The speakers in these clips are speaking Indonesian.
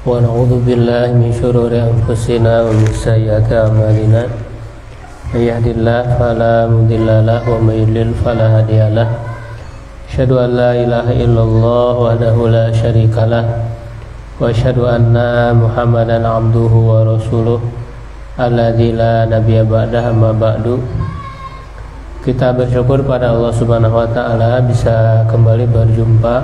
ونعوذ بالله من شرور أنفسنا ومن سيئات أعمالنا من يهد الله فلا مضل له ومن يضلل فلا هادي له أشهد أن لا إله إلا الله وحده لا شريك له وأشهد أن محمدا عبده ورسوله الذي لا نبي بعده أما بعد. Kita bersyukur pada Allah Subhanahu wa taala bisa kembali berjumpa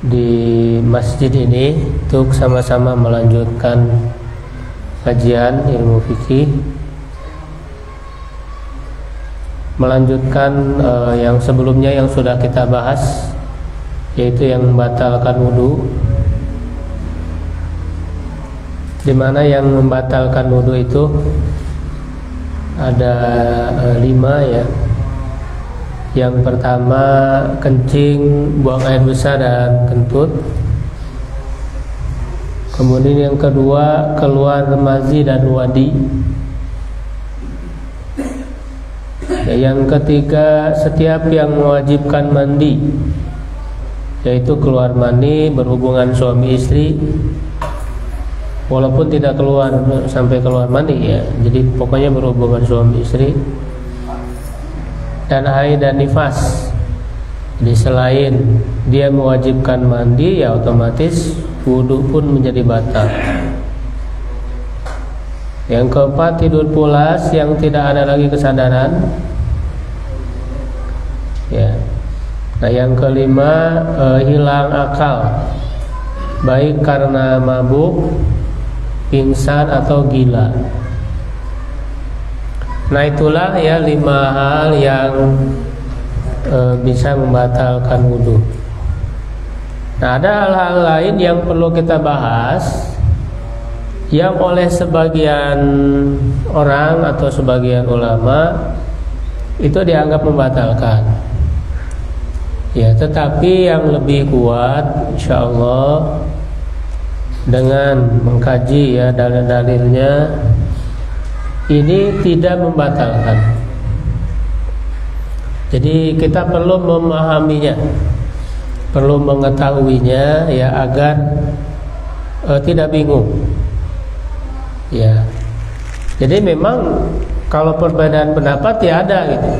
di masjid ini untuk sama-sama melanjutkan kajian ilmu fikih, melanjutkan yang sebelumnya yang sudah kita bahas, yaitu yang membatalkan wudu, di mana yang membatalkan wudu itu ada 5 ya. Yang pertama kencing, buang air besar dan kentut. Kemudian yang kedua keluar mazi dan wadi. Yang ketiga setiap yang mewajibkan mandi, yaitu keluar mani, berhubungan suami istri, walaupun tidak keluar sampai keluar mani ya, jadi pokoknya berhubungan suami istri. Dan haid dan nifas. Jadi selain dia mewajibkan mandi, ya otomatis wudu pun menjadi batal. Yang keempat tidur pulas yang tidak ada lagi kesadaran ya. Nah yang kelima hilang akal, baik karena mabuk, pingsan atau gila. Nah itulah ya 5 hal yang bisa membatalkan wudu. Nah ada hal-hal lain yang perlu kita bahas, yang oleh sebagian orang atau sebagian ulama itu dianggap membatalkan ya, tetapi yang lebih kuat insyaallah dengan mengkaji ya dalil-dalilnya, ini tidak membatalkan. Jadi kita perlu memahaminya, perlu mengetahuinya ya, agar tidak bingung ya. Jadi memang kalau perbedaan pendapat ya ada gitu,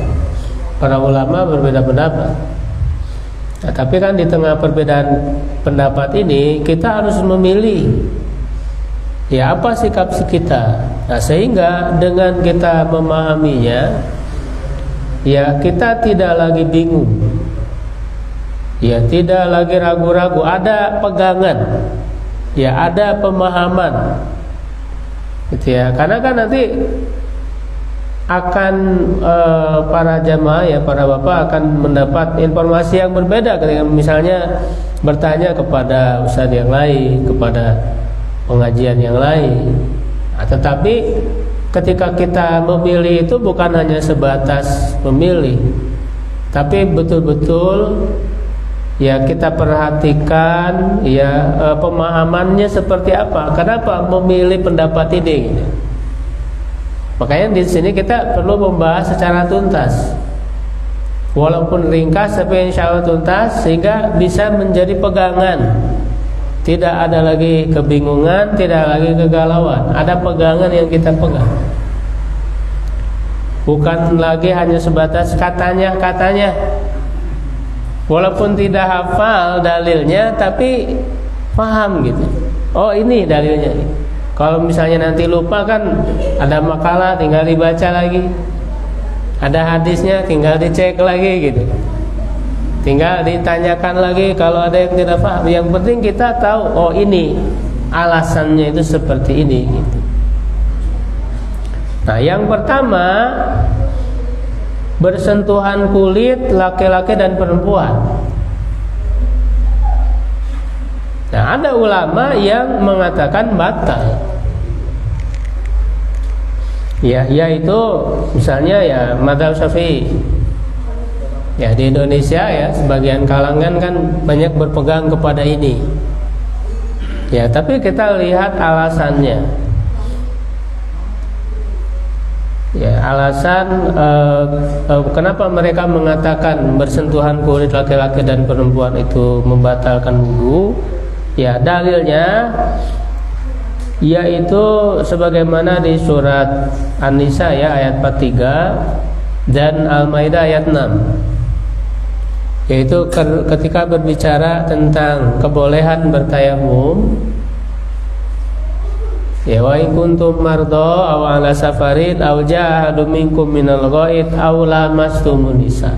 para ulama berbeda pendapat. Nah, tapi kan di tengah perbedaan pendapat ini kita harus memilih ya apa sikap kita. Nah sehingga dengan kita memahaminya ya kita tidak lagi bingung ya, tidak lagi ragu-ragu, ada pegangan ya, ada pemahaman gitu ya. Karena kan nanti akan para jamaah ya, para bapak akan mendapat informasi yang berbeda ketika misalnya bertanya kepada ustadz yang lain, kepada pengajian yang lain. Nah, tetapi ketika kita memilih itu bukan hanya sebatas memilih, tapi betul-betul ya kita perhatikan ya pemahamannya seperti apa, kenapa memilih pendapat ini gitu. Makanya di sini kita perlu membahas secara tuntas, walaupun ringkas tapi insya Allah tuntas, sehingga bisa menjadi pegangan. Tidak ada lagi kebingungan, tidak lagi kegalauan. Ada pegangan yang kita pegang. Bukan lagi hanya sebatas katanya-katanya. Walaupun tidak hafal dalilnya, tapi paham gitu. Oh ini dalilnya. Kalau misalnya nanti lupa kan ada makalah tinggal dibaca lagi. Ada hadisnya tinggal dicek lagi gitu. Tinggal ditanyakan lagi kalau ada yang tidak paham. Yang penting kita tahu, oh ini alasannya itu seperti ini gitu. Nah yang pertama, bersentuhan kulit laki-laki dan perempuan. Nah ada ulama yang mengatakan batal ya, yaitu misalnya ya mazhab Syafi'i. Ya di Indonesia ya sebagian kalangan kan banyak berpegang kepada ini. Ya tapi kita lihat alasannya. Ya alasan kenapa mereka mengatakan bersentuhan kulit laki-laki dan perempuan itu membatalkan wudu. Ya, dalilnya yaitu sebagaimana di surat An-Nisa ya ayat 43 dan Al-Maidah ayat 6, yaitu ketika berbicara tentang kebolehan bertayamum. Ya, wa in kuntum mardo aw ala safarin aw jaa ahadum minkum minal ghaid aw lamastumun nisa.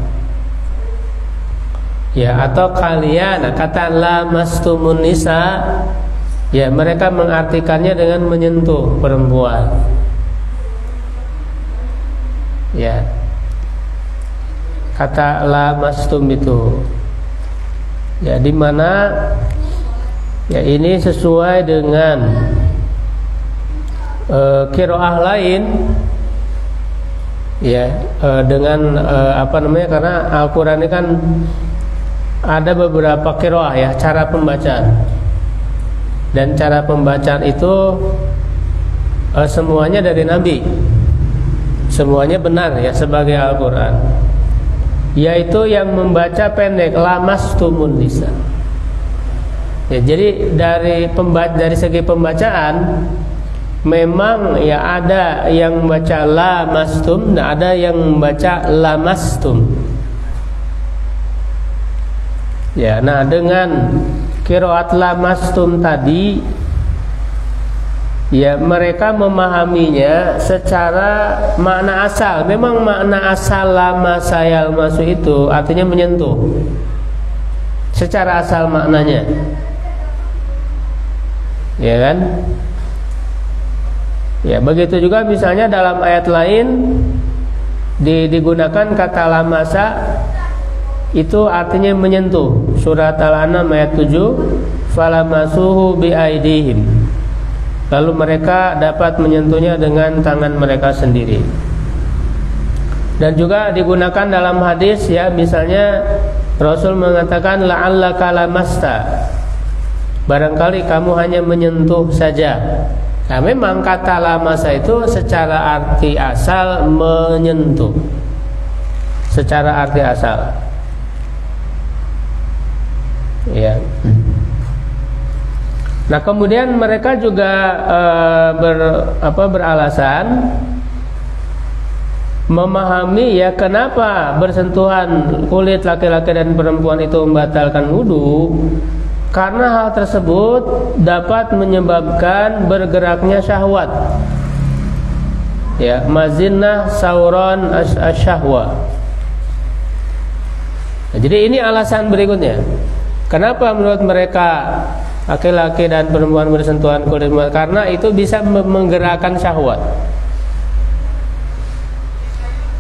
Ya, atau kalian, kata lamastumun nisa, ya mereka mengartikannya dengan menyentuh perempuan. Ya, kata lamastum itu, ya di mana ya ini sesuai dengan qiraah lain, ya dengan karena Al-Quran ini kan ada beberapa qiraah ya, cara pembacaan, dan cara pembacaan itu semuanya dari Nabi, semuanya benar ya sebagai Al-Quran, yaitu yang membaca pendek lamastumun nisa. Ya, jadi dari segi pembacaan memang ya ada yang membaca lamastum dan ada yang membaca lamastum. Ya, nah dengan qiraat lamastum tadi, ya mereka memahaminya secara makna asal. Memang makna asal lamasa yalmasu itu artinya menyentuh, secara asal maknanya, ya kan? Ya, begitu juga misalnya dalam ayat lain digunakan kata lamasa, itu artinya menyentuh. Surat Al-An'am ayat 7, falamasuhu biaidihim, lalu mereka dapat menyentuhnya dengan tangan mereka sendiri. Dan juga digunakan dalam hadis ya, misalnya Rasul mengatakan la'allaka lamasta, barangkali kamu hanya menyentuh saja. Nah, memang kata lamasa itu secara arti asal menyentuh, secara arti asal. Ya. Nah, kemudian mereka juga beralasan memahami ya kenapa bersentuhan kulit laki-laki dan perempuan itu membatalkan wudu, karena hal tersebut dapat menyebabkan bergeraknya syahwat. Ya, mazinnah sauron asyahwa. Nah, jadi ini alasan berikutnya. Kenapa menurut mereka laki-laki dan perempuan bersentuhan kulit? Karena itu bisa menggerakkan syahwat.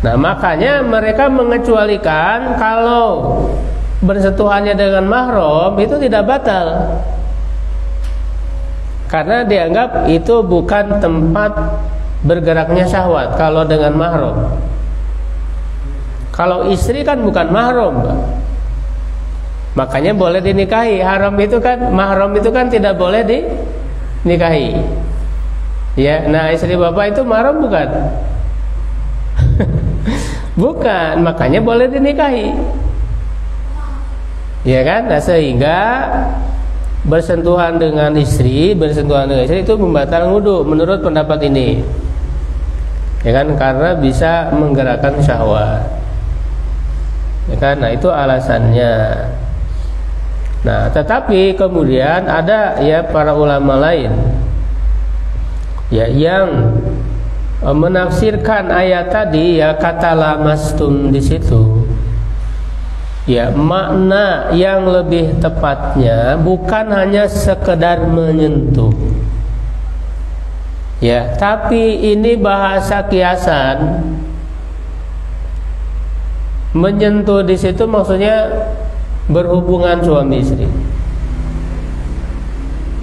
Nah, makanya mereka mengecualikan kalau bersentuhannya dengan mahram itu tidak batal, karena dianggap itu bukan tempat bergeraknya syahwat kalau dengan mahram. Kalau istri kan bukan mahram, makanya boleh dinikahi. Mahram itu kan tidak boleh dinikahi. Ya, nah istri bapak itu mahram bukan? Bukan, makanya boleh dinikahi. Ya kan? Nah, sehingga bersentuhan dengan istri itu membatalkan wudu menurut pendapat ini. Ya kan? Karena bisa menggerakkan syahwat. Ya kan? Nah, itu alasannya. Nah, tetapi kemudian ada ya para ulama lain ya yang menafsirkan ayat tadi ya kata lamastum di situ. Ya, makna yang lebih tepatnya bukan hanya sekedar menyentuh. Ya, tapi ini bahasa kiasan. Menyentuh di situ maksudnya berhubungan suami istri,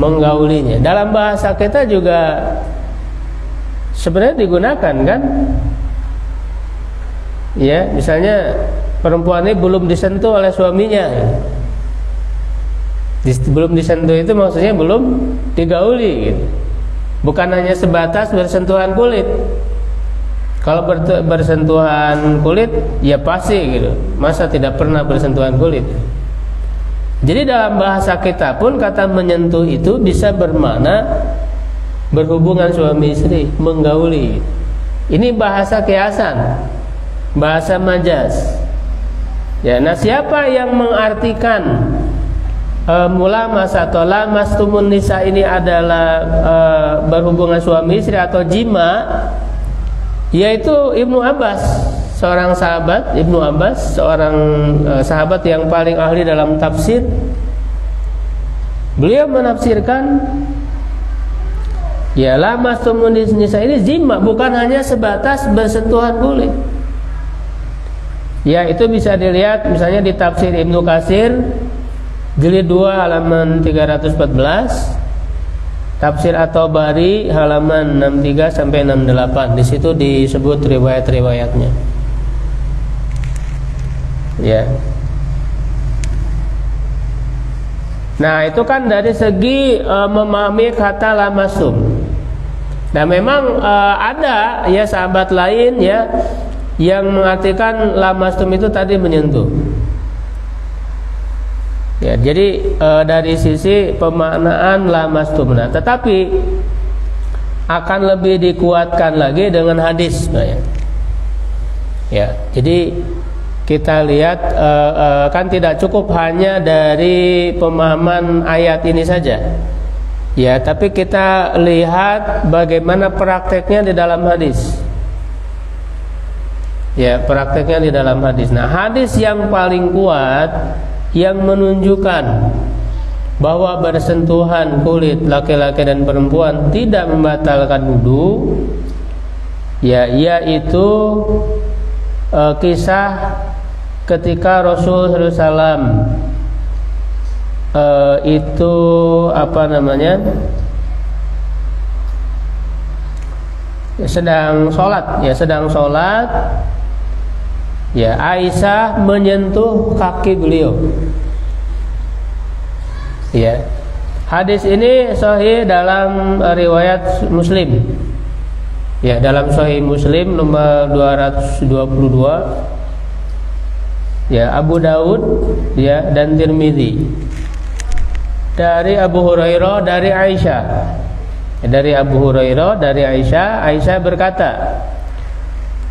menggaulinya. Dalam bahasa kita juga sebenarnya digunakan kan? Ya, misalnya perempuan ini belum disentuh oleh suaminya. Belum disentuh itu maksudnya belum digauli gitu. Bukan hanya sebatas bersentuhan kulit. Kalau bersentuhan kulit ya pasti gitu. Masa tidak pernah bersentuhan kulit? Jadi dalam bahasa kita pun kata menyentuh itu bisa bermakna berhubungan suami istri, menggauli. Ini bahasa kiasan, bahasa majaz. Ya, nah siapa yang mengartikan mulamas atau lamastumun nisa ini adalah berhubungan suami istri atau jima, yaitu Ibnu Abbas, seorang sahabat. Ibnu Abbas seorang sahabat yang paling ahli dalam tafsir. Beliau menafsirkan ya lamastumun nisa ini jima, bukan hanya sebatas bersentuhan kulit. Ya, itu bisa dilihat misalnya di tafsir Ibnu Katsir jilid 2 halaman 314, tafsir At-Tabari halaman 63 sampai 68. Di situ disebut riwayat-riwayatnya. Ya. Nah, itu kan dari segi memahami kata lamasum. Nah, memang ada ya sahabat lain ya yang mengartikan lamastum itu tadi menyentuh. Ya, jadi dari sisi pemaknaan lamastum. Nah, tetapi akan lebih dikuatkan lagi dengan hadis, ya. Jadi kita lihat kan tidak cukup hanya dari pemahaman ayat ini saja. Ya, tapi kita lihat bagaimana prakteknya di dalam hadis. Ya, prakteknya di dalam hadis. Nah, hadis yang paling kuat yang menunjukkan bahwa bersentuhan kulit laki-laki dan perempuan tidak membatalkan wudu, ya, yaitu kisah ketika Rasulullah SAW itu apa namanya, sedang sholat, ya, Aisyah menyentuh kaki beliau. Ya, hadis ini sahih dalam riwayat Muslim. Ya, dalam sahih Muslim nomor 222. Ya, Abu Daud ya dan Tirmidzi. Dari Abu Hurairah dari Aisyah. Dari Abu Hurairah dari Aisyah, Aisyah berkata,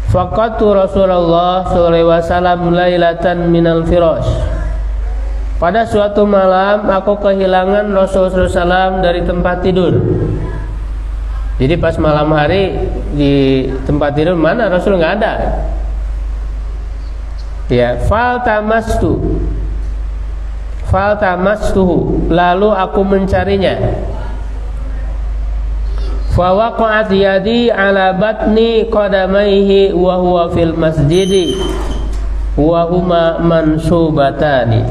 faqatu Rasulullah sallallahu alaihi wasallam lailatan minal firash. Pada suatu malam aku kehilangan Rasulullah SAW dari tempat tidur. Jadi pas malam hari di tempat tidur mana Rasul nggak ada. Ya, faltamastuhu, lalu aku mencarinya. Fa waqa'at yadi ala batni qadamaihi wa huwa fil masjidi wa huma mansubatani.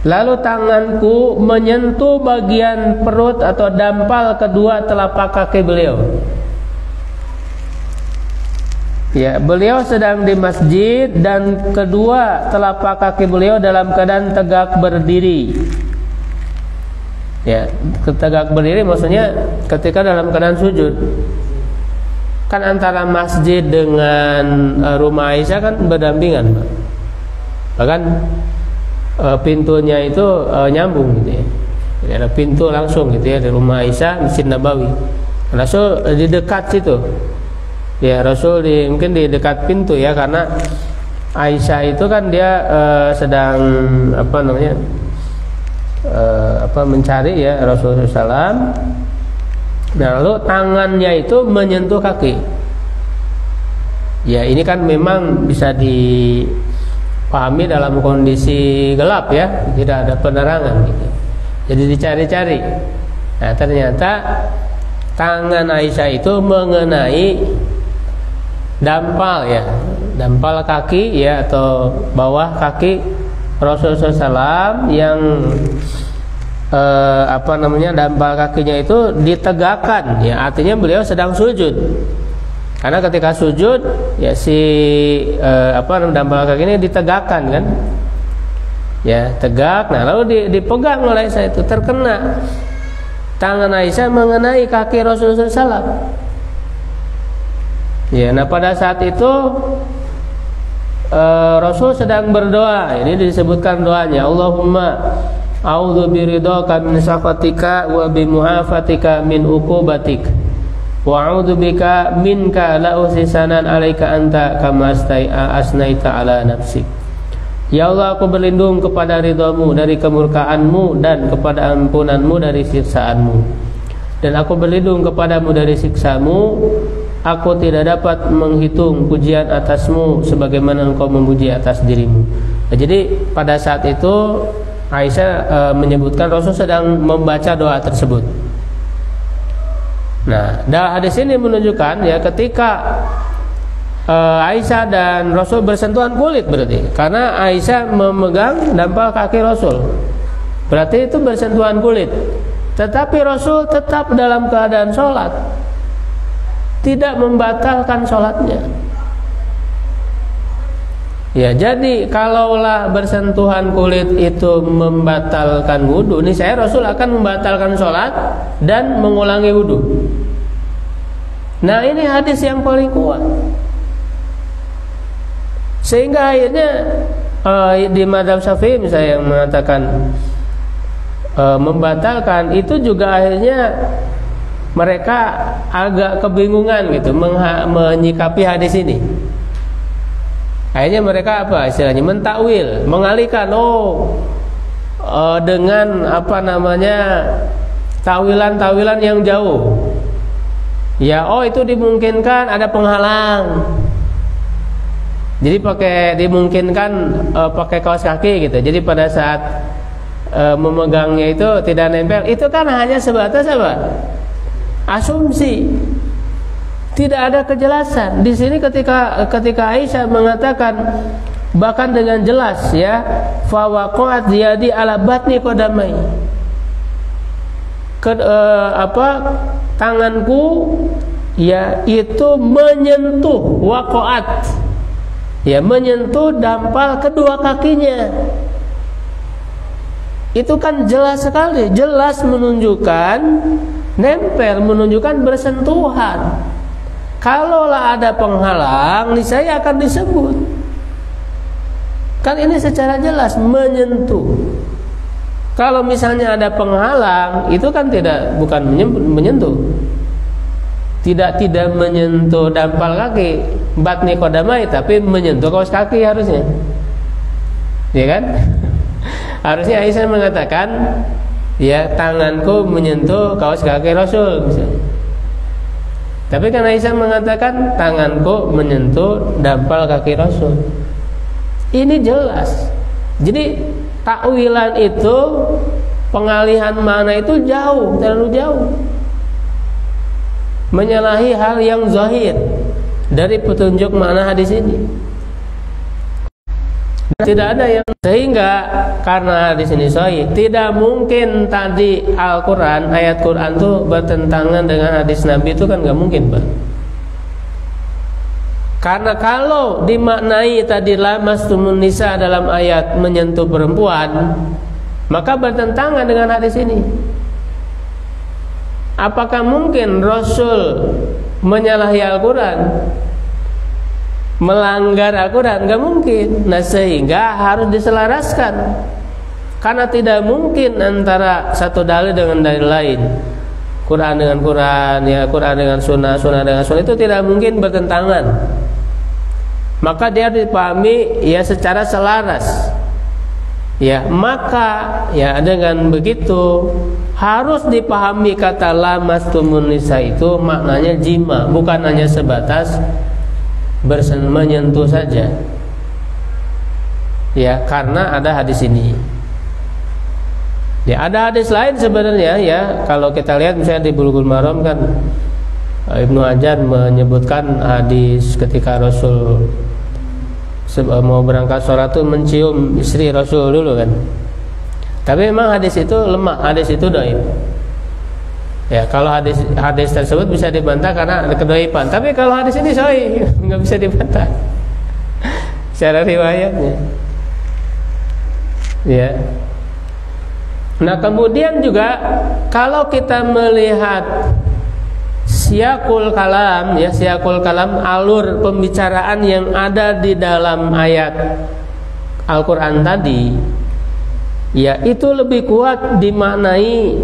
Lalu tanganku menyentuh bagian perut atau dampal kedua telapak kaki beliau. Ya, beliau sedang di masjid dan kedua telapak kaki beliau dalam keadaan tegak berdiri. Ya, tegak berdiri maksudnya ketika dalam keadaan sujud. Kan antara masjid dengan rumah Aisyah kan berdampingan, Pak. Bahkan pintunya itu nyambung gitu ya. Jadi ada pintu langsung gitu ya di rumah Aisyah, Masjid Nabawi. Rasul di dekat situ. Ya, Rasul mungkin di dekat pintu ya, karena Aisyah itu kan dia sedang apa namanya? Mencari ya Rasulullah SAW. Nah, lalu tangannya itu menyentuh kaki. Ya, ini kan memang bisa dipahami dalam kondisi gelap ya, tidak ada penerangan gitu. Jadi dicari-cari. Nah, ternyata tangan Aisyah itu mengenai dampal ya, dampal kaki ya atau bawah kaki Rasulullah SAW yang dampal kakinya itu ditegakkan ya, artinya beliau sedang sujud. Karena ketika sujud ya dampal kaki ini ditegakkan kan, ya tegak. Nah, lalu dipegang oleh Aisyah, itu terkena tangan Aisyah mengenai kaki Rasulullah SAW. Ya, nah pada saat itu Rasul sedang berdoa. Ini disebutkan doanya, Allahumma a'udzu biridhaka min sakhatika wa bimu'afatika min uqubatik wa a'udzu bika minka la usisanan 'alaika anta kama asnaita 'ala nafsik. Ya Allah, aku berlindung kepada ridhamu dari kemurkaanmu dan kepada ampunanmu dari siksaanmu. Dan aku berlindung kepadamu dari siksamu. Aku tidak dapat menghitung pujian atasmu sebagaimana engkau memuji atas dirimu. Nah, jadi pada saat itu Aisyah menyebutkan Rasul sedang membaca doa tersebut. Nah, dalam hadis ini menunjukkan ya ketika Aisyah dan Rasul bersentuhan kulit, berarti karena Aisyah memegang dampal kaki Rasul, berarti itu bersentuhan kulit. Tetapi Rasul tetap dalam keadaan sholat, tidak membatalkan sholatnya. Ya, jadi kalaulah bersentuhan kulit itu membatalkan wudhu, ini saya Rasul akan membatalkan sholat dan mengulangi wudhu. Nah, ini hadis yang paling kuat. Sehingga akhirnya di mazhab Syafi'i misalnya yang mengatakan membatalkan, itu juga akhirnya mereka agak kebingungan gitu menyikapi hadis ini. Akhirnya mereka apa istilahnya mentakwil, mengalihkan dengan apa namanya tawilan-tawilan yang jauh. Ya, itu dimungkinkan ada penghalang. Jadi dimungkinkan pakai kaos kaki gitu. Jadi pada saat memegangnya itu tidak nempel. Itu kan hanya sebatas apa? Asumsi. Tidak ada kejelasan. Di sini ketika Aisyah mengatakan bahkan dengan jelas ya, fa waqa'at yadi ala batni qadamai. Tanganku ya itu menyentuh waqa'at. Ya, menyentuh dampal kedua kakinya. Itu kan jelas sekali, jelas menunjukkan nempel, menunjukkan bersentuhan. Kalaulah ada penghalang, niscaya akan disebut. Kan ini secara jelas menyentuh. Kalau misalnya ada penghalang, itu kan bukan menyentuh. Tidak menyentuh dampal kaki, batni qadamai, tapi menyentuh kaos kaki harusnya. Ya kan? Harusnya Aisyah mengatakan, ya tanganku menyentuh kaos kaki Rasul misalnya. Tapi kan Aisyah mengatakan tanganku menyentuh dampal kaki Rasul. Ini jelas. Jadi takwilan itu, pengalihan makna itu jauh, terlalu jauh, menyalahi hal yang zahir dari petunjuk makna hadis ini. Tidak ada yang, sehingga karena hadis ini sahih, tidak mungkin tadi Al-Quran, ayat Quran itu bertentangan dengan hadis Nabi, itu kan gak mungkin, Pak. Karena kalau dimaknai tadi lamastumun nisa dalam ayat menyentuh perempuan, maka bertentangan dengan hadis ini. Apakah mungkin Rasul menyalahi Al-Quran, melanggar Al-Quran? Gak mungkin. Nah, sehingga harus diselaraskan. Karena tidak mungkin antara satu dalil dengan dalil lain, Quran dengan Quran, ya Quran dengan sunnah, sunnah dengan sunnah, itu tidak mungkin bertentangan. Maka dia dipahami ya secara selaras. Ya, maka ya dengan begitu harus dipahami kata lamastumun nisa itu maknanya jima, bukan hanya sebatas menyentuh saja. Ya, karena ada hadis ini. Ya, ada hadis lain sebenarnya ya. Kalau kita lihat misalnya di Bulughul Maram kan Ibnu Hajar menyebutkan hadis ketika Rasul mau berangkat sholat itu mencium istri Rasul dulu kan. Tapi memang hadis itu lemah, hadis itu dhaif. Ya, kalau hadis tersebut bisa dibantah karena ada kedhaifan. Tapi kalau hadis ini sahih, nggak bisa dibantah secara riwayatnya. Ya. Nah, kemudian juga kalau kita melihat siyaqul kalam, ya siyaqul kalam, alur pembicaraan yang ada di dalam ayat Al-Quran tadi, ya itu lebih kuat dimaknai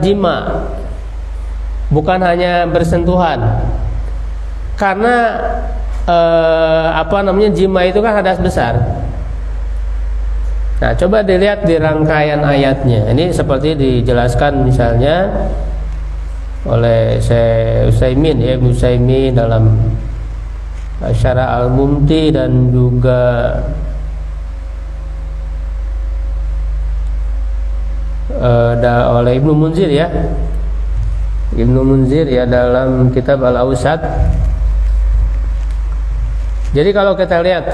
jima, bukan hanya bersentuhan. Karena jima itu kan hadas besar. Nah, coba dilihat di rangkaian ayatnya. Ini seperti dijelaskan misalnya oleh Syekh Utsaimin, ya, Ibnu Utsaimin dalam Syarah Al-Mumti, dan juga oleh Ibnu Munzir, ya, Ibnu Munzir, ya, dalam kitab Al-Awsat. Jadi kalau kita lihat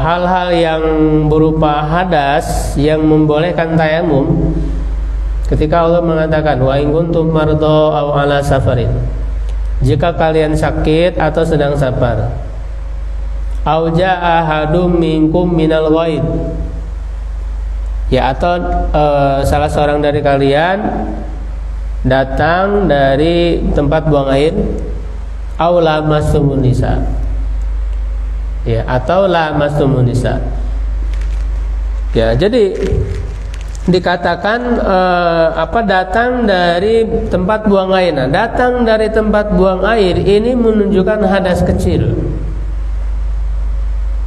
hal-hal yang berupa hadas yang membolehkan tayamum, ketika Allah mengatakan wa in kuntum mardha aw ala safarin, jika kalian sakit atau sedang safar, aw jaa ahadum minkum minal ghaid, ya, atau salah seorang dari kalian datang dari tempat buang air, aw lamastumun nisa, ya, atau lamastumun nisa. Ya, jadi dikatakan datang dari tempat buang air. Nah, datang dari tempat buang air ini menunjukkan hadas kecil.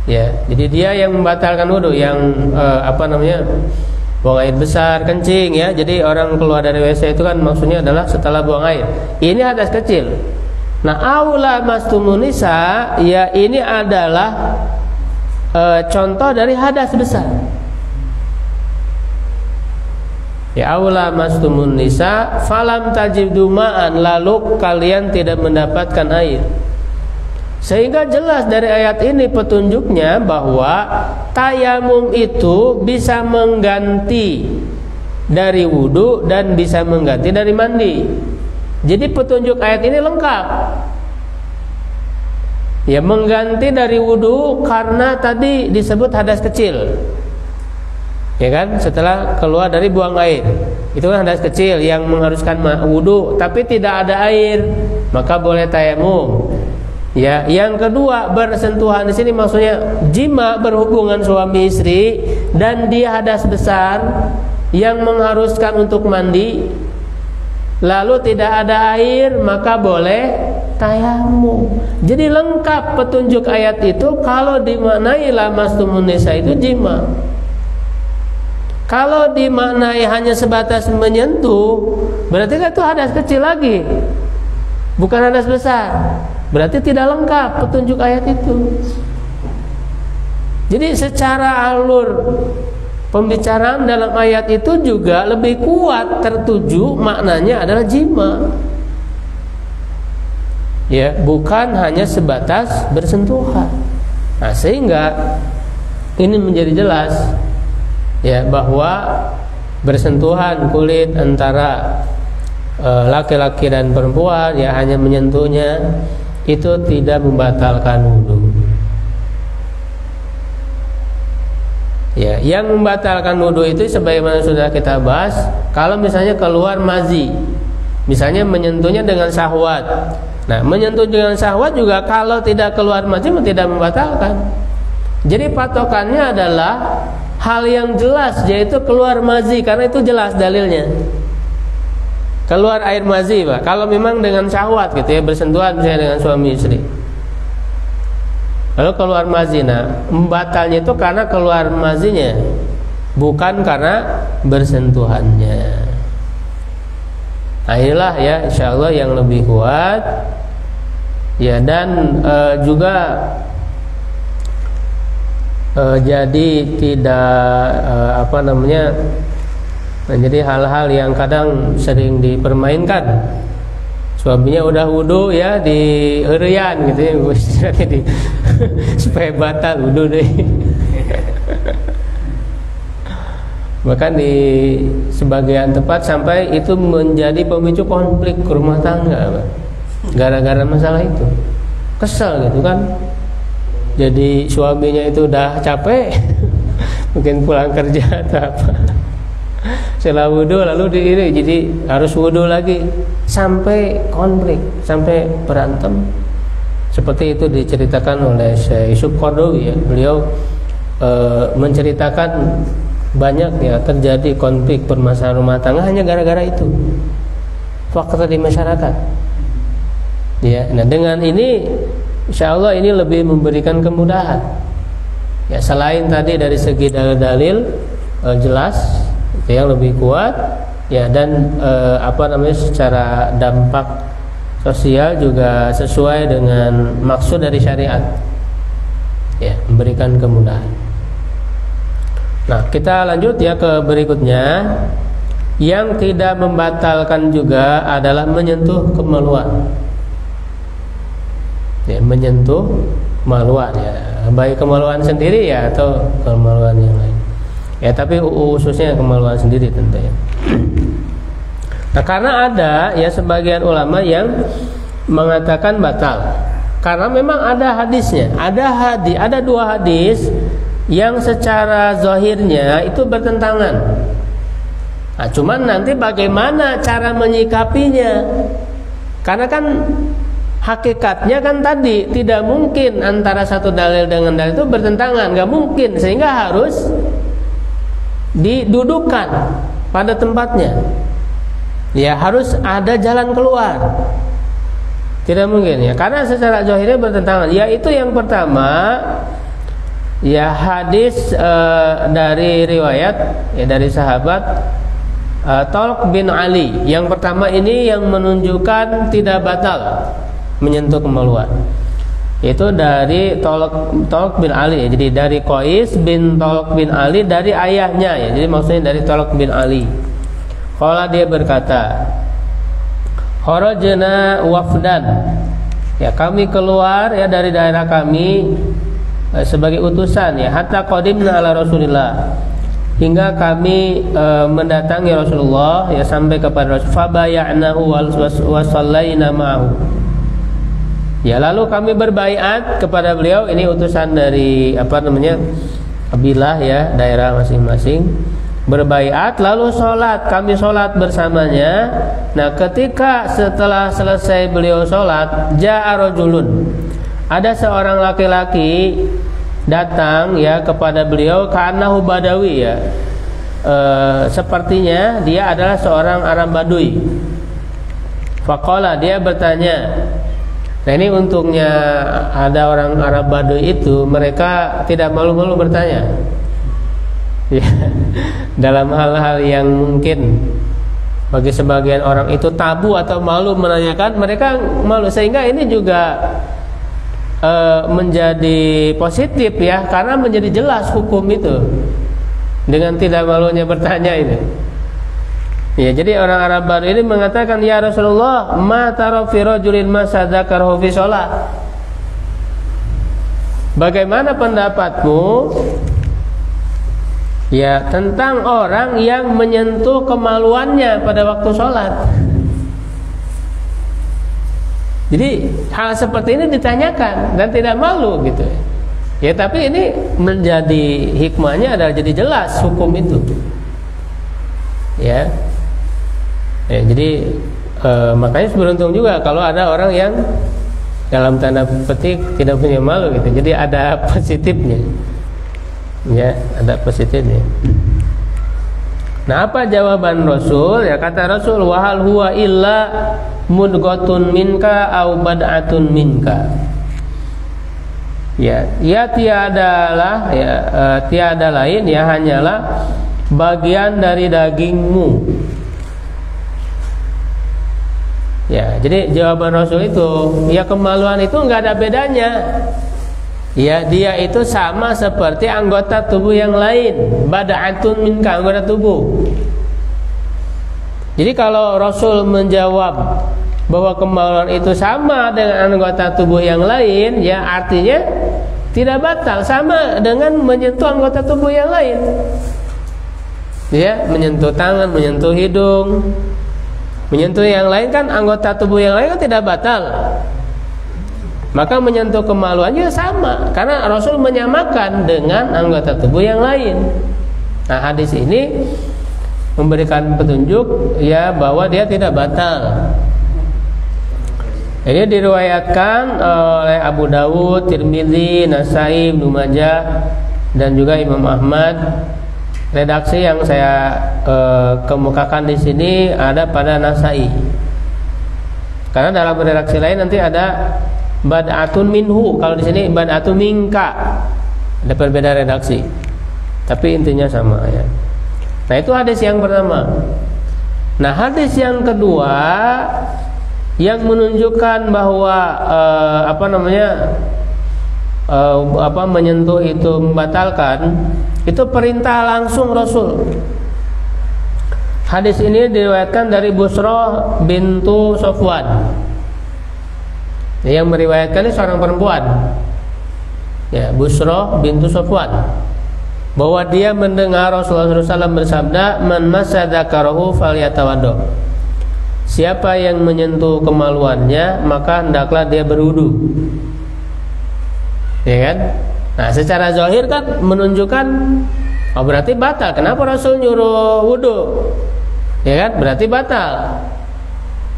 Ya, jadi dia yang membatalkan wudu, yang buang air besar, kencing, ya. Jadi orang keluar dari WC itu kan maksudnya adalah setelah buang air. Ini hadas kecil. Nah, aula mastumunisa, ya, ini adalah contoh dari hadas besar. Ya, aula mastumunisa falam tajidu ma'an, lalu kalian tidak mendapatkan air. Sehingga jelas dari ayat ini petunjuknya bahwa tayamum itu bisa mengganti dari wudu dan bisa mengganti dari mandi. Jadi petunjuk ayat ini lengkap. Ya, mengganti dari wudu karena tadi disebut hadas kecil, ya kan, setelah keluar dari buang air. Itu kan hadas kecil yang mengharuskan wudu, tapi tidak ada air, maka boleh tayamum. Ya, yang kedua, bersentuhan di sini maksudnya jima, berhubungan suami istri, dan dia hadas besar yang mengharuskan untuk mandi, lalu tidak ada air, maka boleh tayamum. Jadi lengkap petunjuk ayat itu. Kalau dimaknai lamastumun nisa itu jima. Kalau dimaknai hanya sebatas menyentuh, berarti kan itu hadas kecil lagi, bukan hadas besar. Berarti tidak lengkap petunjuk ayat itu. Jadi secara alur pembicaraan dalam ayat itu juga lebih kuat tertuju maknanya adalah jima. Ya, bukan hanya sebatas bersentuhan. Nah, sehingga ini menjadi jelas, ya, bahwa bersentuhan kulit antara laki-laki dan perempuan, ya, hanya menyentuhnya, itu tidak membatalkan wudu. Ya, yang membatalkan wudu itu sebagaimana sudah kita bahas, kalau misalnya keluar mazi, misalnya menyentuhnya dengan syahwat. Nah, menyentuh dengan syahwat juga kalau tidak keluar mazi tidak membatalkan. Jadi patokannya adalah hal yang jelas, yaitu keluar mazi, karena itu jelas dalilnya. Keluar air mazi, Pak. Kalau memang dengan syahwat gitu, ya, bersentuhan misalnya dengan suami istri, lalu keluar mazi, nah, membatalnya itu karena keluar mazinya, bukan karena bersentuhannya. Nah, inilah, ya, insyaallah yang lebih kuat, ya, dan juga jadi tidak menjadi hal-hal yang kadang sering dipermainkan. Suaminya udah wudu, ya, di herian gitu, ya, supaya batal wudu deh. Bahkan di sebagian tempat sampai itu menjadi pemicu konflik rumah tangga, Pak. Gara-gara masalah itu. Kesel gitu kan. Jadi suaminya itu udah capek, mungkin pulang kerja atau apa, setelah wudhu lalu diiri, jadi harus wudhu lagi, sampai konflik, sampai berantem. Seperti itu diceritakan oleh Syekh Yusuf Qaradawi ya. Beliau menceritakan banyak ya terjadi konflik permasalahan rumah tangga hanya gara-gara itu, faktor di masyarakat. Ya, nah dengan ini insya Allah ini lebih memberikan kemudahan. Ya, selain tadi dari segi dalil jelas itu yang lebih kuat ya, dan secara dampak sosial juga sesuai dengan maksud dari syariat. Ya, memberikan kemudahan. Nah, kita lanjut ya ke berikutnya. Yang tidak membatalkan juga adalah menyentuh kemaluan. Ya, menyentuh kemaluan ya, baik kemaluan sendiri ya atau kemaluan yang lain. Ya, tapi khususnya kemaluan sendiri tentunya. Nah, karena ada ya sebagian ulama yang mengatakan batal. Karena memang ada hadisnya. Ada dua hadis yang secara zahirnya itu bertentangan. Nah, cuman nanti bagaimana cara menyikapinya? Karena kan hakikatnya kan tadi tidak mungkin antara satu dalil dengan dalil itu bertentangan, nggak mungkin, sehingga harus didudukkan pada tempatnya. Ya, harus ada jalan keluar. Tidak mungkin ya, karena secara zahirnya bertentangan. Yaitu yang pertama ya hadis dari riwayat ya dari sahabat Talq bin Ali. Yang pertama ini yang menunjukkan tidak batal menyentuh kemaluan. Itu dari Talq bin Ali. Jadi dari Qais bin Talq bin Ali dari ayahnya ya. Jadi maksudnya dari Talq bin Ali. Qala dia berkata, kharajna wafdan. Ya, kami keluar ya dari daerah kami sebagai utusan ya, hatta qadimna ala Rasulillah, hingga kami mendatangi Rasulullah ya, sampai kepada Rasul. Fabaya'nahu wa sallaina ma'ahu. Ya, lalu kami berbaiat kepada beliau. Ini utusan dari kabilah ya, daerah masing-masing. Berbaiat lalu sholat, kami sholat bersamanya. Nah, ketika setelah selesai beliau sholat, ja'a rajulun, ada seorang laki-laki datang ya kepada beliau, ka'annahu badawi ya, sepertinya dia adalah seorang Arab Badui. Faqala, dia bertanya. Nah, ini untungnya ada orang Arab Badui itu, mereka tidak malu-malu bertanya ya, dalam hal-hal yang mungkin bagi sebagian orang itu tabu atau malu menanyakan, mereka malu. Sehingga ini juga menjadi positif ya, karena menjadi jelas hukum itu dengan tidak malunya bertanya itu. Ya, jadi orang Arab baru ini mengatakan, ya Rasulullah, ma tara fi rajulin ma sadzakarahu fi shalah. Bagaimana pendapatmu ya tentang orang yang menyentuh kemaluannya pada waktu sholat? Jadi hal seperti ini ditanyakan dan tidak malu gitu ya. Tapi ini menjadi hikmahnya adalah jadi jelas hukum itu ya. Jadi makanya beruntung juga kalau ada orang yang dalam tanda petik tidak punya malu gitu. Jadi ada positifnya ya, ada positifnya. Nah, apa jawaban Rasul? Ya, kata Rasul, wahal huwa illa mudghatun minka au bad'atun minka. Ya, tiadalah ya, tiada lain ya, hanyalah bagian dari dagingmu. Ya, jadi jawaban Rasul itu, ya kemaluan itu enggak ada bedanya. Ya, dia itu sama seperti anggota tubuh yang lain. Bad'atun minka, anggota tubuh. Jadi kalau Rasul menjawab bahwa kemaluan itu sama dengan anggota tubuh yang lain, ya artinya tidak batal, sama dengan menyentuh anggota tubuh yang lain. Ya, menyentuh tangan, menyentuh hidung, menyentuh yang lain kan anggota tubuh yang lain kan tidak batal. Maka menyentuh kemaluannya sama, karena Rasul menyamakan dengan anggota tubuh yang lain. Nah, hadis ini memberikan petunjuk ya bahwa dia tidak batal. Ini diriwayatkan oleh Abu Dawud, Tirmidzi, Nasai, Ibnu Majah dan juga Imam Ahmad. Redaksi yang saya kemukakan di sini ada pada Nasai. Karena dalam redaksi lain nanti ada bad'atun minhu, kalau di sini bad'atun minka. Ada perbedaan redaksi. Tapi intinya sama ya. Nah, itu hadis yang pertama. Nah, hadis yang kedua yang menunjukkan bahwa menyentuh itu membatalkan, itu perintah langsung Rasul. Hadis ini diriwayatkan dari Busrah bintu Safwan. Yang meriwayatkan ini seorang perempuan. Ya, Busrah bintu Safwan. Bahwa dia mendengar Rasulullah SAW bersabda, "Man massa dzakarahu falyatawaddo." Siapa yang menyentuh kemaluannya, maka hendaklah dia berwudu. Ya kan? Nah, secara zahir kan menunjukkan berarti batal. Kenapa Rasul nyuruh wudu? Ya kan? Berarti batal.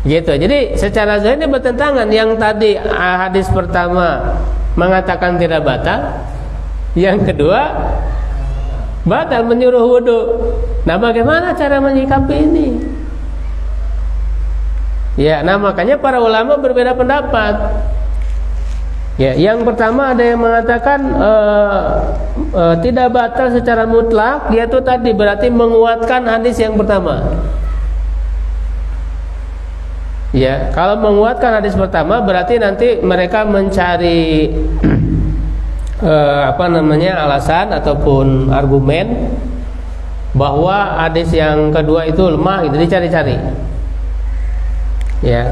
Gitu. Jadi secara zahir ini bertentangan. Yang tadi hadis pertama mengatakan tidak batal, yang kedua batal menyuruh wudu. Nah, bagaimana cara menyikapi ini? Ya, nah makanya para ulama berbeda pendapat. Ya, yang pertama ada yang mengatakan tidak batal secara mutlak, yaitu tadi berarti menguatkan hadis yang pertama. Ya, kalau menguatkan hadis pertama berarti nanti mereka mencari alasan ataupun argumen bahwa hadis yang kedua itu lemah, itu dicari-cari. Ya.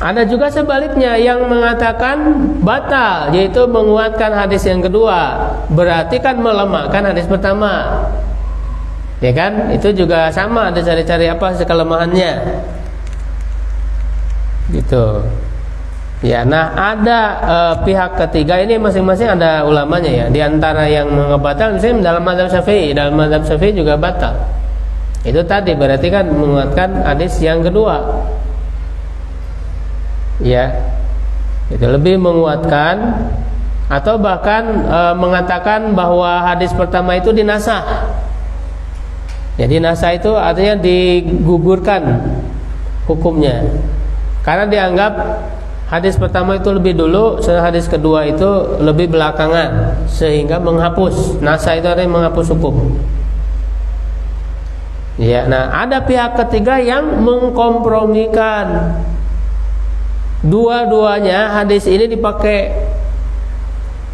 Ada juga sebaliknya yang mengatakan batal, yaitu menguatkan hadis yang kedua, berarti kan melemahkan hadis pertama. Ya kan? Itu juga sama, ada cari-cari apa kelemahannya. Gitu. Ya, nah ada pihak ketiga, ini masing-masing ada ulamanya ya. Di antara yang mengebatal misalnya dalam mazhab Syafi'i juga batal. Itu tadi berarti kan menguatkan hadis yang kedua. Ya. Itu lebih menguatkan atau bahkan mengatakan bahwa hadis pertama itu dinasah. Jadi nasah itu artinya digugurkan hukumnya. Karena dianggap hadis pertama itu lebih dulu, sedangkan hadis kedua itu lebih belakangan, sehingga menghapus. Nasah itu artinya menghapus hukum. Ya, nah ada pihak ketiga yang mengkompromikan dua-duanya hadis ini dipakai,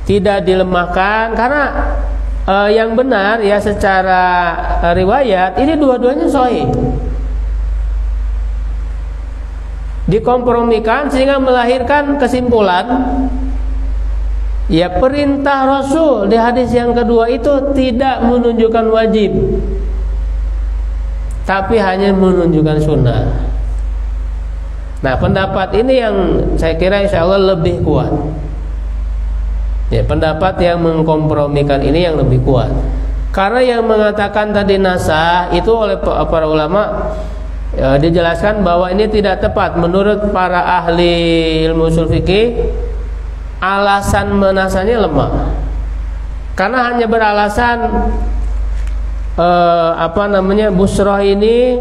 tidak dilemahkan karena yang benar ya secara riwayat ini dua-duanya sahih. Dikompromikan sehingga melahirkan kesimpulan ya perintah Rasul di hadis yang kedua itu tidak menunjukkan wajib, tapi hanya menunjukkan sunnah. Nah, pendapat ini yang saya kira insya Allah lebih kuat. Ya, pendapat yang mengkompromikan ini yang lebih kuat. Karena yang mengatakan tadi nasah itu oleh para ulama dijelaskan bahwa ini tidak tepat menurut para ahli ilmu ushul fikih. Alasan menasahnya lemah. Karena hanya beralasan Busrah ini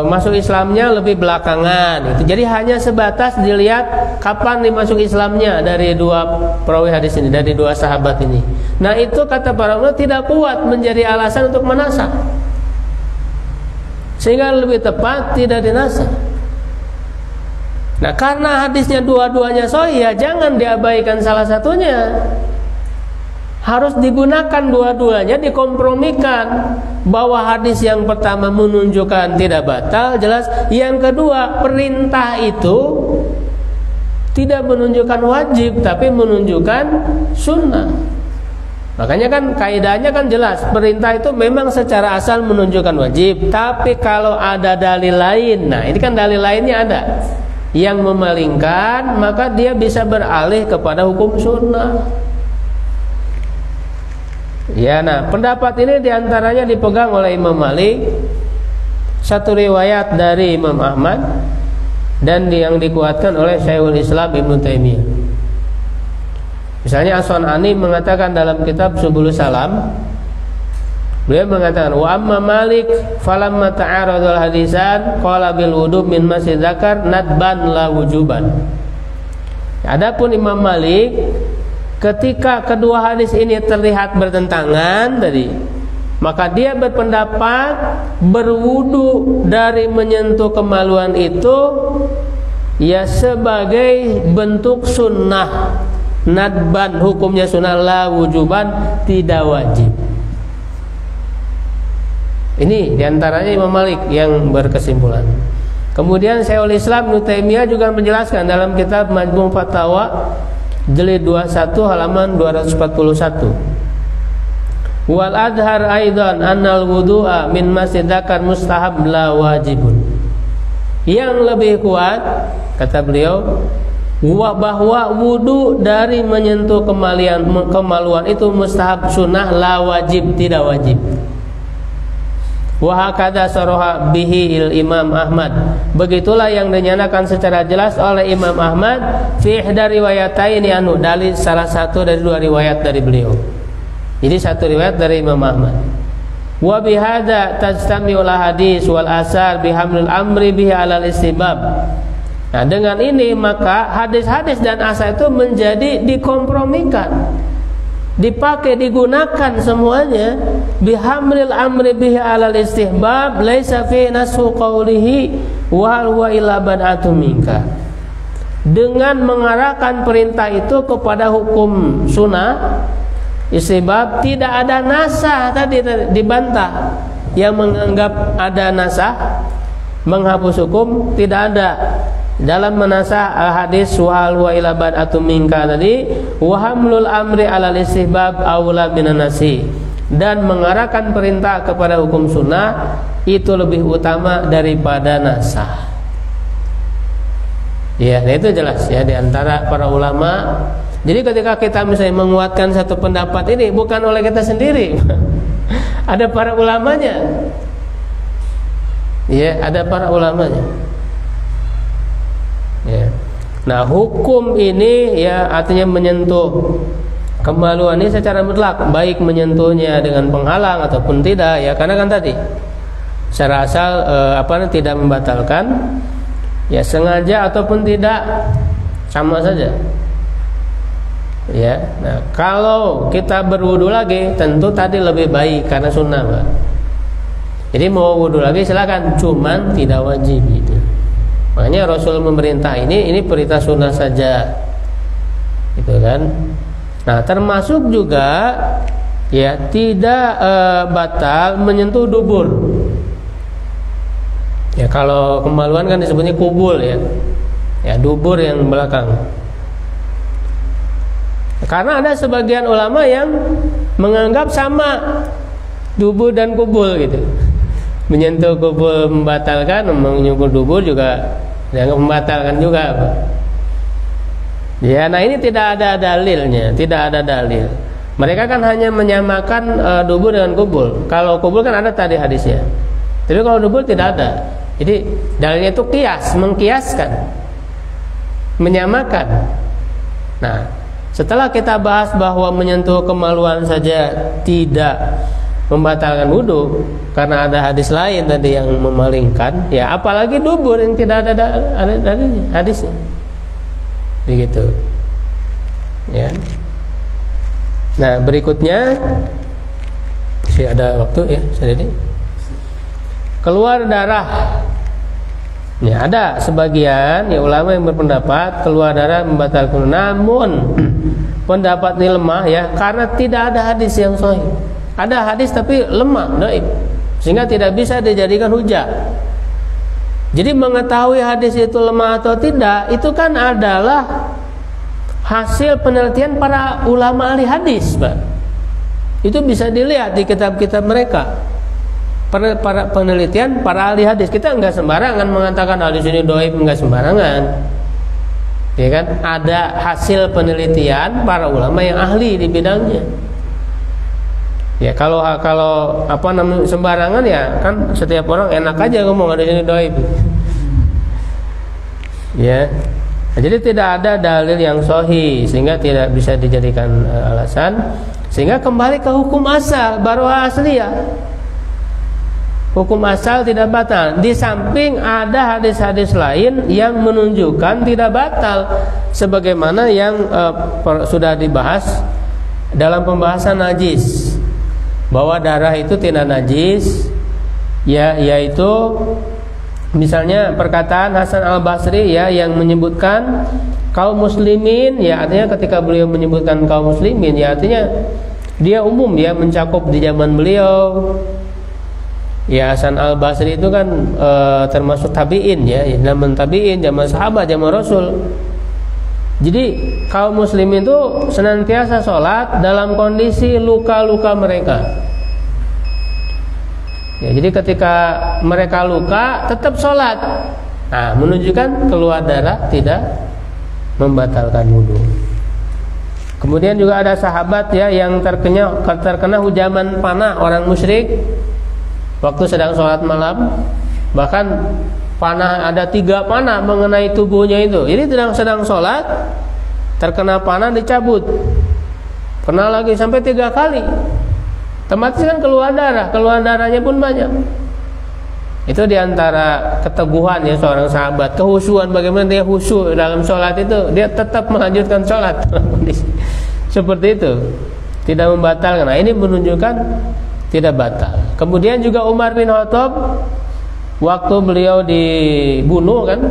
masuk Islamnya lebih belakangan. Itu jadi hanya sebatas dilihat kapan dimasuk Islamnya dari dua perawi hadis ini, dari dua sahabat ini. Nah, itu kata para ulama tidak kuat menjadi alasan untuk menasah. Sehingga lebih tepat tidak dinasah. Nah, karena hadisnya dua-duanya sahih, ya jangan diabaikan salah satunya. Harus digunakan dua-duanya, dikompromikan. Bahwa hadis yang pertama menunjukkan tidak batal, jelas. Yang kedua, perintah itu tidak menunjukkan wajib, tapi menunjukkan sunnah. Makanya kan kaidahnya kan jelas, perintah itu memang secara asal menunjukkan wajib, tapi kalau ada dalil lain, nah ini kan dalil lainnya ada yang memalingkan, maka dia bisa beralih kepada hukum sunnah. Ya, nah pendapat ini diantaranya dipegang oleh Imam Malik, satu riwayat dari Imam Ahmad, dan yang dikuatkan oleh Syekhul Islam Ibnu Taimiyah. Misalnya As-Sun'ani mengatakan dalam kitab Subul Salam, beliau mengatakan wa amma Malik falamma ta'aradul hadisan qala bil wudu min masjid zakar nadban la wujuban. Adapun Imam Malik, ketika kedua hadis ini terlihat bertentangan tadi, maka dia berpendapat berwudu dari menyentuh kemaluan itu ya sebagai bentuk sunnah. Nadban hukumnya sunnah, la wujuban tidak wajib. Ini diantaranya Imam Malik yang berkesimpulan. Kemudian Syekhul Islam Ibnu Taimiyah juga menjelaskan dalam kitab Majmu' Fatawa jilid 21 halaman 241. Wal adhar aidan annal wudu'a min masjid dzakar mustahab la wajibun. Yang lebih kuat kata beliau bahwa wudu dari menyentuh kemaluan itu mustahab sunnah, la wajib tidak wajib. Wa hakadha saraha bihi Imam Ahmad. Begitulah yang dinyatakan secara jelas oleh Imam Ahmad fi ihda riwayataini anhu, dari salah satu dari dua riwayat dari beliau. Jadi satu riwayat dari Imam Ahmad. Wa bihadza tajtami'ul hadis wal asar bihamlil amri bihi 'alal istibab. Nah, dengan ini maka hadis-hadis dan asar itu menjadi dikompromikan, dipakai, digunakan semuanya bihamlil amri bihi 'alal istihbab laisa fi nasu qawlihi wa huwa illa bad'atun minka. Dengan mengarahkan perintah itu kepada hukum sunnah istihbab, tidak ada nasah tadi dibantah yang menganggap ada nasah menghapus hukum, tidak ada dalam menasah hadis wa huwa illa bad'atun minka tadi wa hamlul amri 'alal istihbab aula minan nasi, dan mengarahkan perintah kepada hukum sunnah itu lebih utama daripada nasah. Ya, itu jelas ya di antara para ulama. Jadi ketika kita misalnya menguatkan satu pendapat ini bukan oleh kita sendiri. Ada para ulamanya. Ya, ada para ulamanya. Ya. Nah, hukum ini ya artinya menyentuh kemaluan ini secara mutlak, baik menyentuhnya dengan penghalang ataupun tidak ya, karena kan tadi secara asal tidak membatalkan, ya sengaja ataupun tidak sama saja. Ya, nah kalau kita berwudu lagi tentu tadi lebih baik karena sunnah, Pak. Jadi mau wudu lagi silakan, cuman tidak wajib gitu. Makanya Rasul memerintah ini perintah sunnah saja, gitu kan. Nah termasuk juga ya tidak batal menyentuh dubur. Ya kalau kemaluan kan disebutnya kubul ya, ya dubur yang belakang. Karena ada sebagian ulama yang menganggap sama dubur dan kubul gitu. Menyentuh kubul membatalkan, menyentuh dubur juga dianggap membatalkan juga. Ya, nah ini tidak ada dalilnya, tidak ada dalil. Mereka kan hanya menyamakan dubur dengan kubul. Kalau kubul kan ada tadi hadisnya. Tapi kalau dubur tidak ada. Jadi dalilnya itu kias, mengkiaskan, menyamakan. Nah, setelah kita bahas bahwa menyentuh kemaluan saja tidak membatalkan wudu karena ada hadis lain tadi yang memalingkan, ya apalagi dubur yang tidak ada hadisnya. Begitu. Ya. Nah, berikutnya masih ada waktu ya, Sadidi. Keluar darah. Ya, ada sebagian ya ulama yang berpendapat keluar darah membatalkan, namun pendapat ini lemah ya karena tidak ada hadis yang sahih. Ada hadis tapi lemah, dhaif, sehingga tidak bisa dijadikan hujah. Jadi mengetahui hadis itu lemah atau tidak itu kan adalah hasil penelitian para ulama ahli hadis, Pak. Itu bisa dilihat di kitab-kitab mereka. Para penelitian para ahli hadis. Kita enggak sembarangan mengatakan hadis ini dhaif, enggak sembarangan. Ya kan? Ada hasil penelitian para ulama yang ahli di bidangnya. Ya kalau apa namanya sembarangan ya kan setiap orang enak aja ngomong ada ini dhaif. Ya. Nah, jadi tidak ada dalil yang sahih sehingga tidak bisa dijadikan alasan, sehingga kembali ke hukum asal baruah asliyah. Hukum asal tidak batal. Di samping ada hadis-hadis lain yang menunjukkan tidak batal, sebagaimana yang sudah dibahas dalam pembahasan najis, bahwa darah itu tidak najis, ya, yaitu misalnya perkataan Hasan Al-Basri ya yang menyebutkan kaum muslimin, ya artinya ketika beliau menyebutkan kaum muslimin ya artinya dia umum ya, mencakup di zaman beliau. Ya Hasan Al-Basri itu kan termasuk tabi'in ya, zaman tabi'in, zaman sahabat, zaman Rasul. Jadi kaum muslimin itu senantiasa sholat dalam kondisi luka-luka mereka. Ya, jadi ketika mereka luka tetap sholat. Nah, menunjukkan keluar darah tidak membatalkan wudhu. Kemudian juga ada sahabat ya yang terkena hujaman panah orang musyrik waktu sedang sholat malam. Bahkan panah, ada 3 panah mengenai tubuhnya itu. Jadi sedang sholat, terkena panah, dicabut, kena lagi sampai 3 kali. Otomatis kan keluar darahnya pun banyak. Itu diantara keteguhan ya seorang sahabat, kehusuan, bagaimana dia khusyuk dalam sholat itu, dia tetap melanjutkan sholat dalam kondisi seperti itu, tidak membatalkan. Nah, ini menunjukkan tidak batal. Kemudian juga Umar bin Khattab waktu beliau dibunuh kan,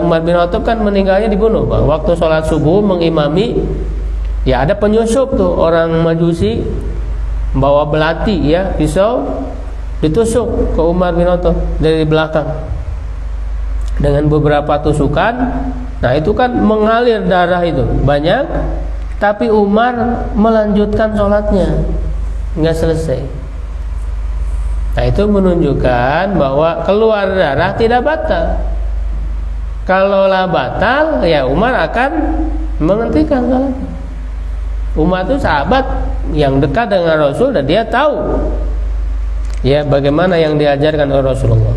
Umar bin Khattab kan meninggalnya dibunuh waktu sholat subuh mengimami. Ya ada penyusup tuh orang Majusi bawa belati ya, pisau, ditusuk ke Umar bin Khattab dari belakang dengan beberapa tusukan. Nah itu kan mengalir darah itu banyak, tapi Umar melanjutkan sholatnya, nggak selesai. Nah itu menunjukkan bahwa keluar darah tidak batal. Kalaulah batal, ya Umar akan menghentikan sholat. Umar itu sahabat yang dekat dengan Rasul dan dia tahu ya bagaimana yang diajarkan oleh Rasulullah.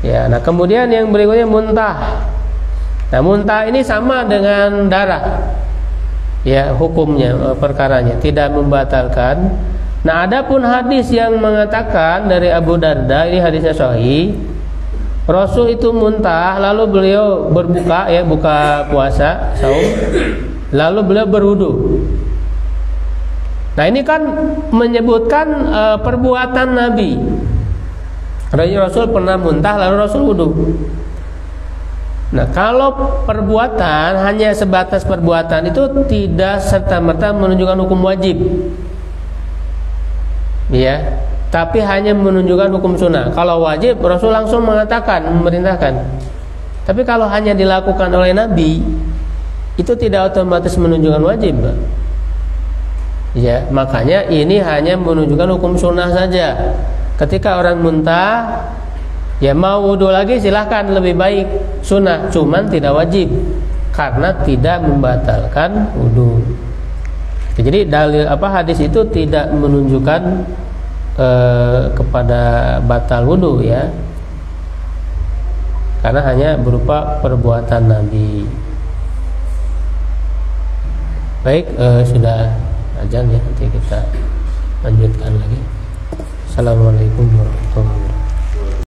Ya, nah kemudian yang berikutnya muntah. Nah muntah ini sama dengan darah. Ya hukumnya, perkaranya tidak membatalkan. Nah adapun hadis yang mengatakan dari Abu Darda, ini hadisnya sahih, Rasul itu muntah lalu beliau berbuka ya, buka puasa saum, lalu beliau berwudu. Nah ini kan menyebutkan perbuatan Nabi. Rasul pernah muntah lalu Rasul wudu. Nah kalau perbuatan hanya sebatas perbuatan itu tidak serta-merta menunjukkan hukum wajib. Ya, tapi hanya menunjukkan hukum sunnah. Kalau wajib Rasul langsung mengatakan, memerintahkan. Tapi kalau hanya dilakukan oleh Nabi, itu tidak otomatis menunjukkan wajib. Ya, makanya ini hanya menunjukkan hukum sunnah saja. Ketika orang muntah, ya mau wudu lagi silahkan, lebih baik sunnah, cuman tidak wajib karena tidak membatalkan wudu. Jadi dalil hadis itu tidak menunjukkan kepada batal wudu ya, karena hanya berupa perbuatan Nabi. Baik, sudah azan ya, nanti kita lanjutkan lagi. Assalamualaikum warahmatullahi wabarakatuh.